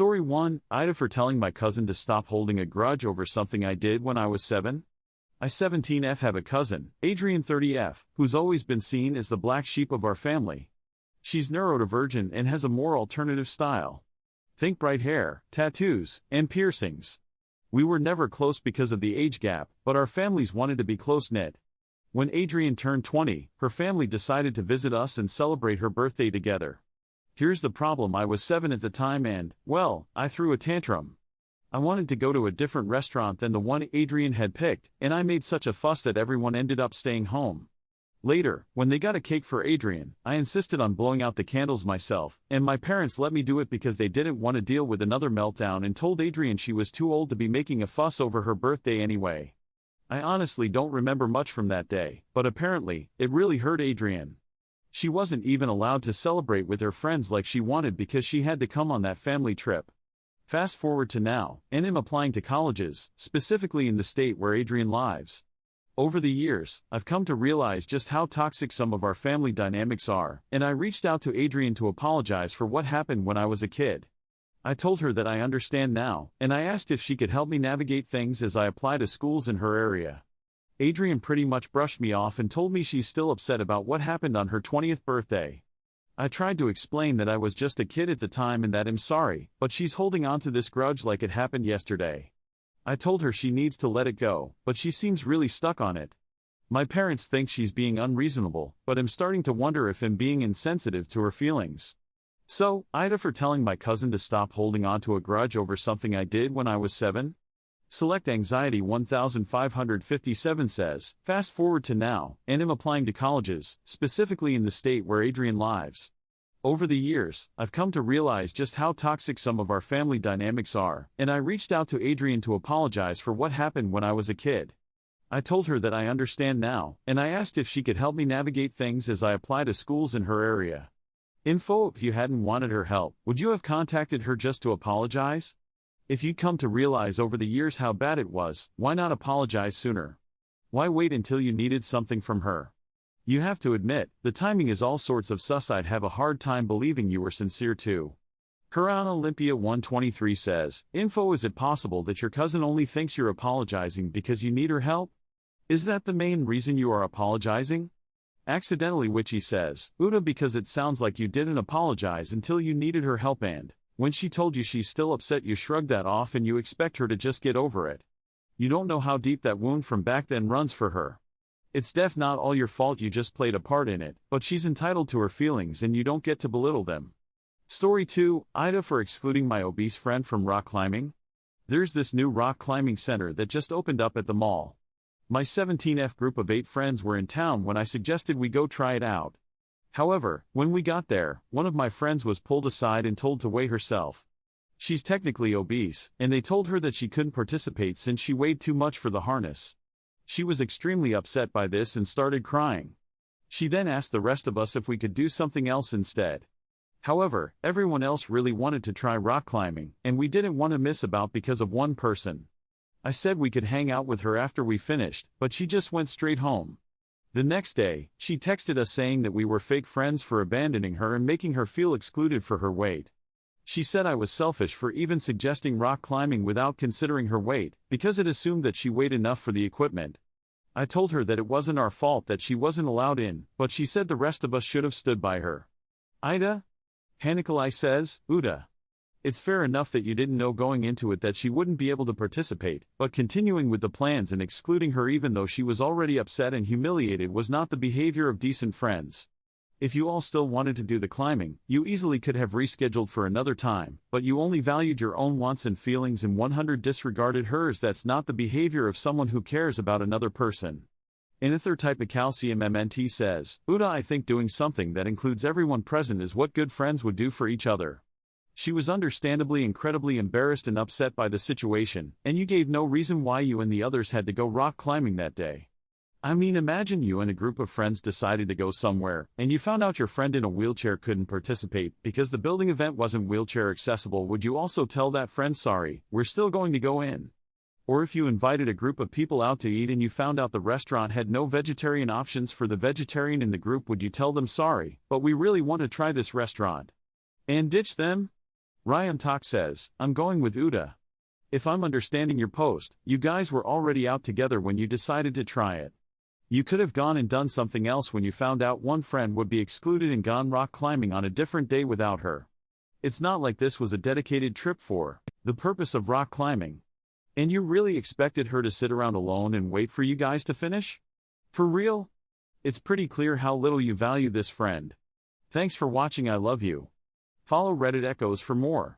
Story 1, AITA for telling my cousin to stop holding a grudge over something I did when I was 7. I 17F have a cousin, Adrianne 30F, who's always been seen as the black sheep of our family. She's neurodivergent and has a more alternative style. Think bright hair, tattoos, and piercings. We were never close because of the age gap, but our families wanted to be close-knit. When Adrianne turned 20, her family decided to visit us and celebrate her birthday together. Here's the problem: I was 7 at the time and, well, I threw a tantrum. I wanted to go to a different restaurant than the one Adrianne had picked, and I made such a fuss that everyone ended up staying home. Later, when they got a cake for Adrianne, I insisted on blowing out the candles myself, and my parents let me do it because they didn't want to deal with another meltdown and told Adrianne she was too old to be making a fuss over her birthday anyway. I honestly don't remember much from that day, but apparently, it really hurt Adrianne. She wasn't even allowed to celebrate with her friends like she wanted because she had to come on that family trip. Fast forward to now, and I'm applying to colleges, specifically in the state where Adrianne lives. Over the years, I've come to realize just how toxic some of our family dynamics are, and I reached out to Adrianne to apologize for what happened when I was a kid. I told her that I understand now, and I asked if she could help me navigate things as I apply to schools in her area. Adrianne pretty much brushed me off and told me she's still upset about what happened on her 20th birthday. I tried to explain that I was just a kid at the time and that I'm sorry, but she's holding on to this grudge like it happened yesterday. I told her she needs to let it go, but she seems really stuck on it. My parents think she's being unreasonable, but I'm starting to wonder if I'm being insensitive to her feelings. So, AITA for telling my cousin to stop holding on to a grudge over something I did when I was 7? Select Anxiety 1557 says, fast forward to now, and I'm applying to colleges, specifically in the state where Adrianne lives. Over the years, I've come to realize just how toxic some of our family dynamics are, and I reached out to Adrianne to apologize for what happened when I was a kid. I told her that I understand now, and I asked if she could help me navigate things as I apply to schools in her area. Info: if you hadn't wanted her help, would you have contacted her just to apologize? If you'd come to realize over the years how bad it was, why not apologize sooner? Why wait until you needed something from her? You have to admit, the timing is all sorts of sus. I'd have a hard time believing you were sincere too. Quran Olympia 123 says, info: is it possible that your cousin only thinks you're apologizing because you need her help? Is that the main reason you are apologizing? Accidentally Witchy says, Uda, because it sounds like you didn't apologize until you needed her help, and when she told you she's still upset you shrugged that off and you expect her to just get over it. You don't know how deep that wound from back then runs for her. It's not all your fault, you just played a part in it, but she's entitled to her feelings and you don't get to belittle them. Story 2, AITA for excluding my obese friend from rock climbing. There's this new rock climbing center that just opened up at the mall. My 17F group of 8 friends were in town when I suggested we go try it out. However, when we got there, one of my friends was pulled aside and told to weigh herself. She's technically obese, and they told her that she couldn't participate since she weighed too much for the harness. She was extremely upset by this and started crying. She then asked the rest of us if we could do something else instead. However, everyone else really wanted to try rock climbing, and we didn't want to miss out because of one person. I said we could hang out with her after we finished, but she just went straight home. The next day, she texted us saying that we were fake friends for abandoning her and making her feel excluded for her weight. She said I was selfish for even suggesting rock climbing without considering her weight, because it assumed that she weighed enough for the equipment. I told her that it wasn't our fault that she wasn't allowed in, but she said the rest of us should have stood by her. AITA? Hanikalai says, Uda. It's fair enough that you didn't know going into it that she wouldn't be able to participate, but continuing with the plans and excluding her even though she was already upset and humiliated was not the behavior of decent friends. If you all still wanted to do the climbing, you easily could have rescheduled for another time, but you only valued your own wants and feelings and 100% disregarded hers. That's not the behavior of someone who cares about another person. Inither type of calcium MNT says, Uda, I think doing something that includes everyone present is what good friends would do for each other. She was understandably incredibly embarrassed and upset by the situation, and you gave no reason why you and the others had to go rock climbing that day. I mean, imagine you and a group of friends decided to go somewhere, and you found out your friend in a wheelchair couldn't participate because the building event wasn't wheelchair accessible. Would you also tell that friend, sorry, we're still going to go in? Or if you invited a group of people out to eat and you found out the restaurant had no vegetarian options for the vegetarian in the group, would you tell them, sorry, but we really want to try this restaurant? And ditch them? Ryan Talk says, I'm going with Uda. If I'm understanding your post, you guys were already out together when you decided to try it. You could have gone and done something else when you found out one friend would be excluded and gone rock climbing on a different day without her. It's not like this was a dedicated trip for the purpose of rock climbing. And you really expected her to sit around alone and wait for you guys to finish? For real? It's pretty clear how little you value this friend. Thanks for watching. I love you. Follow Reddit Echoes for more.